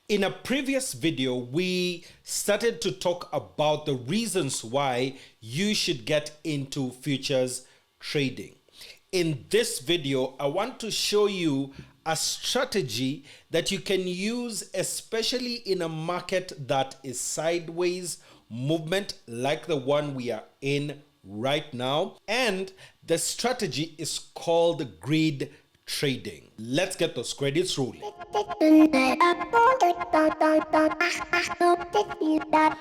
In a previous video, we started to talk about the reasons why you should get into futures trading. In this video, I want to show you a strategy that you can use, especially in a market that is sideways movement like the one we are in right now. And the strategy is called greed trading. Let's get those credits rolling.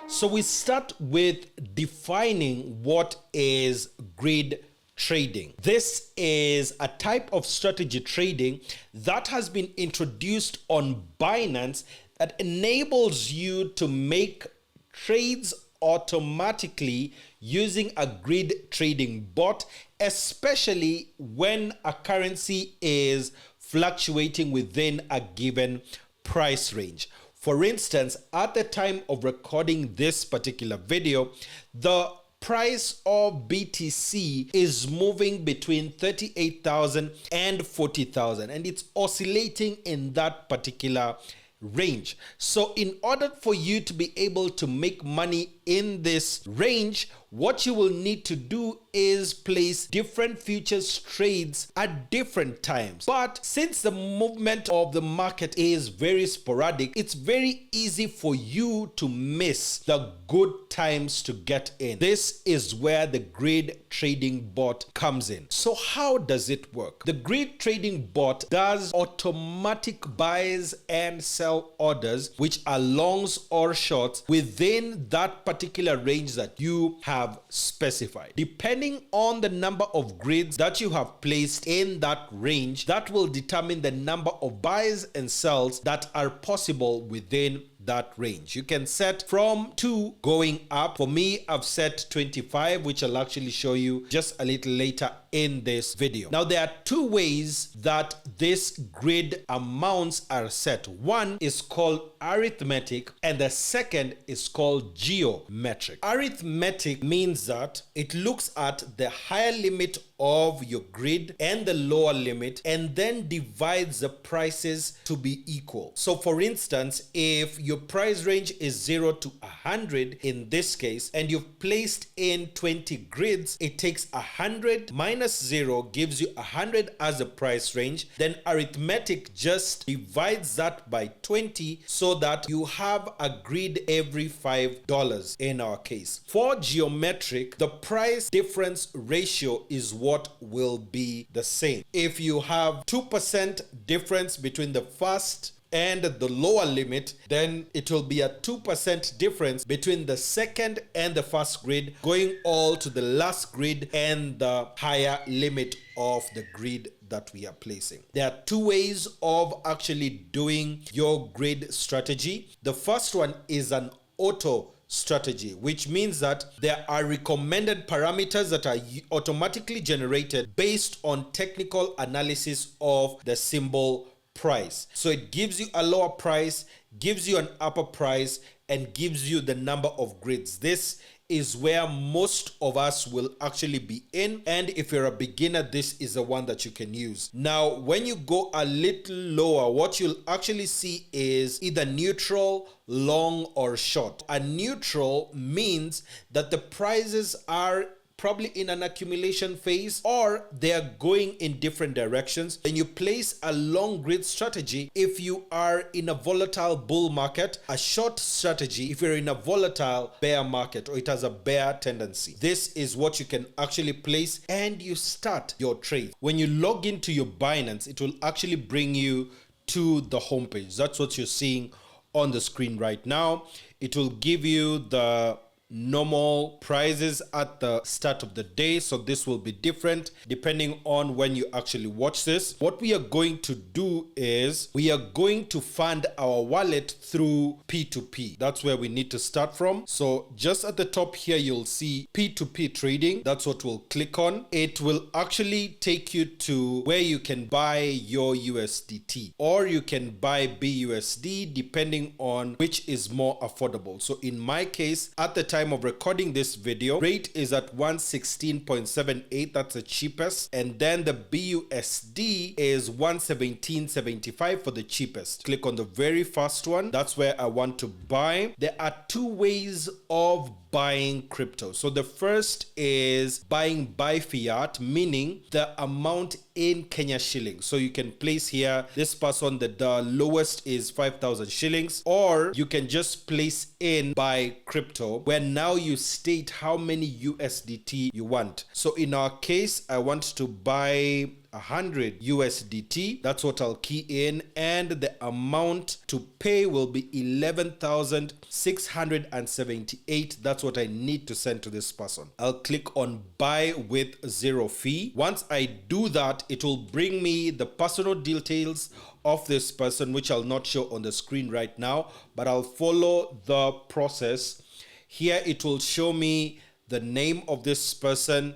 So we start with defining what is greed trading. This is a type of strategy trading that has been introduced on Binance that enables you to make trades automatically using a greed trading bot, especially when a currency is fluctuating within a given price range. For instance, at the time of recording this particular video, the price of BTC is moving between 38,000 and 40,000, and it's oscillating in that particular range. So in order for you to be able to make money in this range, what you will need to do is place different futures trades at different times. But since the movement of the market is very sporadic, it's very easy for you to miss the good times to get in. This is where the greed trading bot comes in. So how does it work? The greed trading bot does automatic buys and sell orders, which are longs or shorts, within that particular range that you have specified. Depending on the number of grids that you have placed in that range, that will determine the number of buys and sells that are possible within that range. You can set from 2 going up. For me, I've set 25, which I'll actually show you just a little later in this video. Now, there are 2 ways that this grid amounts are set. One is called arithmetic and the second is called geometric. Arithmetic means that it looks at the higher limit of your grid and the lower limit and then divides the prices to be equal. So for instance, if your price range is 0 to 100 in this case, and you've placed in 20 grids, it takes 100 minus 0 gives you 100 as a price range. Then arithmetic just divides that by 20 so that you have a grid every $5 in our case. For geometric, the price difference ratio is what will be the same. If you have 2% difference between the first and the lower limit, then it will be a 2% difference between the second and the first grid, going all to the last grid and the higher limit of the grid that we are placing. There are 2 ways of actually doing your grid strategy. The first one is an auto strategy, which means that there are recommended parameters that are automatically generated based on technical analysis of the symbol price. So it gives you a lower price, gives you an upper price, and gives you the number of grids. This is where most of us will actually be in, and if you're a beginner, this is the one that you can use. Now, when you go a little lower, what you'll actually see is either neutral, long, or short. A neutral means that the prices are probably in an accumulation phase or they're going in different directions. Then you place a long grid strategy if you are in a volatile bull market, a short strategy if you're in a volatile bear market or it has a bear tendency. This is what you can actually place and you start your trade. When you log into your Binance, it will actually bring you to the homepage. That's what you're seeing on the screen right now. It will give you the normal prices at the start of the day, so this will be different depending on when you actually watch this. What we are going to do is we are going to fund our wallet through P2P. That's where we need to start from. So just at the top here, you'll see P2P trading. That's what we'll click on. It will actually take you to where you can buy your USDT or you can buy BUSD depending on which is more affordable. So in my case, at the time time of recording this video, rate is at 116.78. That's the cheapest. And then the BUSD is 117.75 for the cheapest. Click on the very first one. That's where I want to buy. There are two ways of buying crypto. So the first is buying by fiat, meaning the amount in Kenya shillings. So you can place here this person that the lowest is 5,000 shillings, or you can just place in buy crypto, where now you state how many USDT you want. So in our case, I want to buy 100 USDT. That's what I'll key in, and the amount to pay will be 11,678. That's what I need to send to this person. I'll click on buy with zero fee. Once I do that, it will bring me the personal details of this person, which I'll not show on the screen right now, but I'll follow the process. Here it will show me the name of this person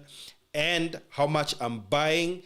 and how much I'm buying.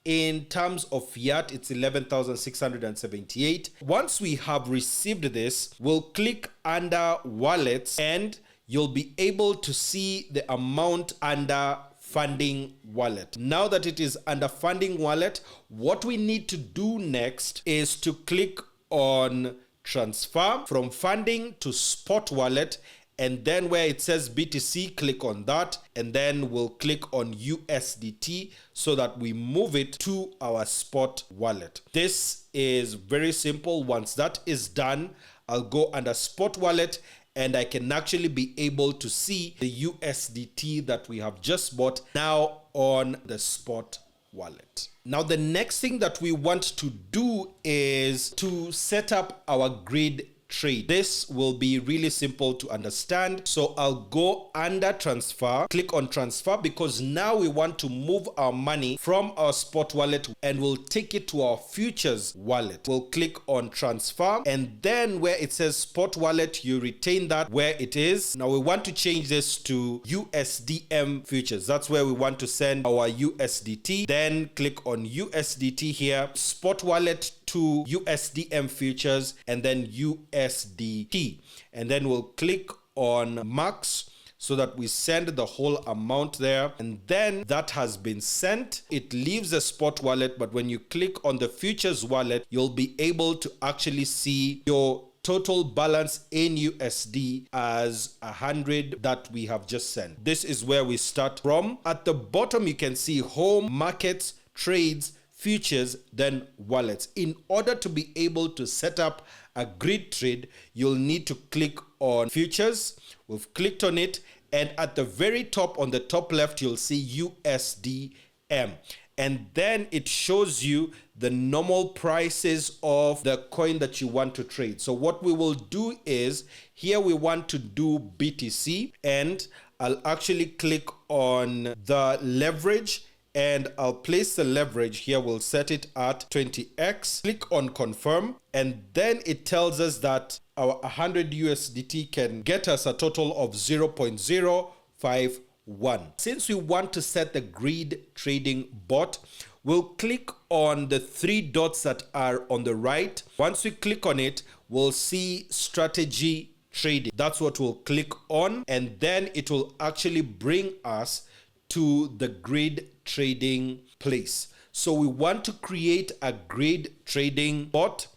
In terms of fiat, it's 11,678. Once we have received this, we'll click under wallets and you'll be able to see the amount under funding wallet. Now that it is under funding wallet, what we need to do next is to click on transfer from funding to spot wallet. And then where it says BTC, click on that, and then we'll click on USDT so that we move it to our spot wallet. This is very simple. Once that is done, I'll go under spot wallet and I can actually be able to see the USDT that we have just bought now on the spot wallet. Now, the next thing that we want to do is to set up our grid trade. This will be really simple to understand. So I'll go under transfer, click on transfer, because now we want to move our money from our spot wallet and we'll take it to our futures wallet. We'll click on transfer, and then where it says spot wallet, you retain that where it is. Now we want to change this to USDM futures. That's where we want to send our USDT. Then click on USDT here, spot wallet to USDM futures, and then USDT. And then we'll click on max so that we send the whole amount there. And then that has been sent. It leaves the spot wallet, but when you click on the futures wallet, you'll be able to actually see your total balance in USD as 100 that we have just sent. This is where we start from. At the bottom, you can see home, markets, trades, futures, then wallets. In order to be able to set up a grid trade, you'll need to click on futures. We've clicked on it, and at the very top, on the top left, you'll see USDM. And then it shows you the normal prices of the coin that you want to trade. So what we will do is, here we want to do BTC, and I'll actually click on the leverage, and I'll place the leverage here. We'll set it at 20x. Click on confirm, and then it tells us that our 100 USDT can get us a total of 0.051. Since we want to set the grid trading bot, we'll click on the three dots that are on the right. Once we click on it, we'll see strategy trading. That's what we'll click on, and then it will actually bring us to the grid trading place. So we want to create a grid trading bot,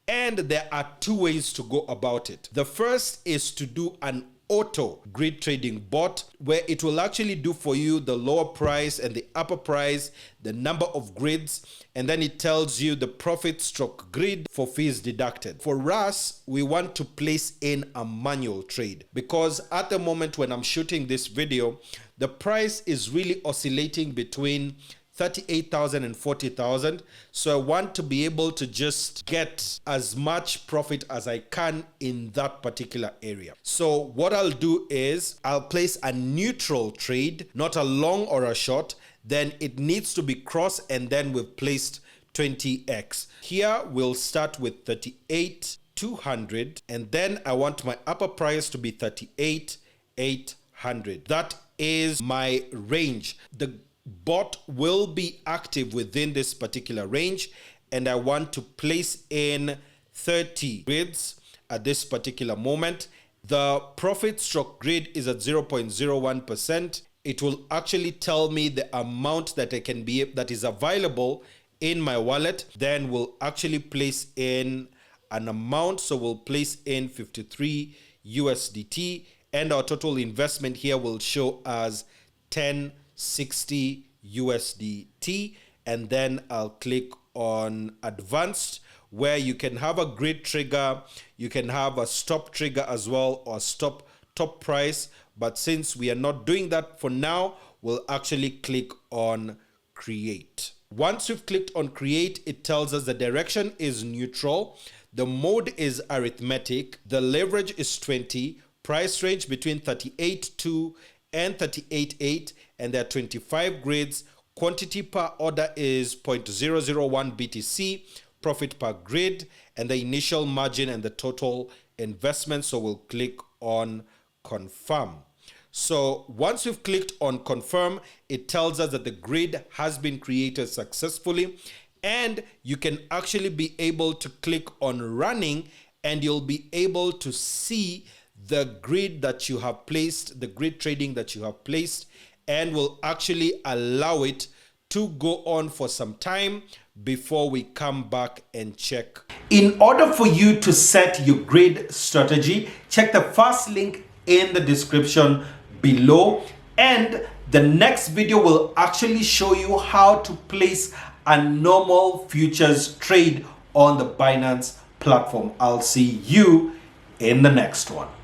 and there are two ways to go about it. The first is to do an auto grid trading bot, where it will actually do for you the lower price and the upper price, the number of grids, and then it tells you the profit stroke grid for fees deducted. For us, we want to place in a manual trade, because at the moment when I'm shooting this video, the price is really oscillating between 38,000 and 40,000. So I want to be able to just get as much profit as I can in that particular area. So what I'll do is I'll place a neutral trade, not a long or a short. Then it needs to be cross, and then we've placed 20x. Here we'll start with 38,200, and then I want my upper price to be 38,800. That is my range. The bot will be active within this particular range, and I want to place in 30 grids at this particular moment, The profit stroke grid is at 0.01%. It will actually tell me the amount that that is available in my wallet. Then we'll actually place in an amount. So we'll place in 53 USDT, and our total investment here will show as 1060 USDT. And then I'll click on advanced, where you can have a grid trigger, you can have a stop trigger as well, or stop top price. But since we are not doing that for now, we'll actually click on create. Once we've clicked on create, it tells us the direction is neutral, the mode is arithmetic, the leverage is 20, price range between 38.2 and 38.8, and there are 25 grids. Quantity per order is 0.001 BTC, profit per grid, and the initial margin and the total investment. So we'll click on confirm. So once we've clicked on confirm, it tells us that the grid has been created successfully, and you can actually be able to click on running, and you'll be able to see the grid that you have placed, the grid trading that you have placed, and will actually allow it to go on for some time before we come back and check. In order for you to set your grid strategy, check the first link in the description below, and the next video will actually show you how to place a normal futures trade on the Binance platform. I'll see you in the next one.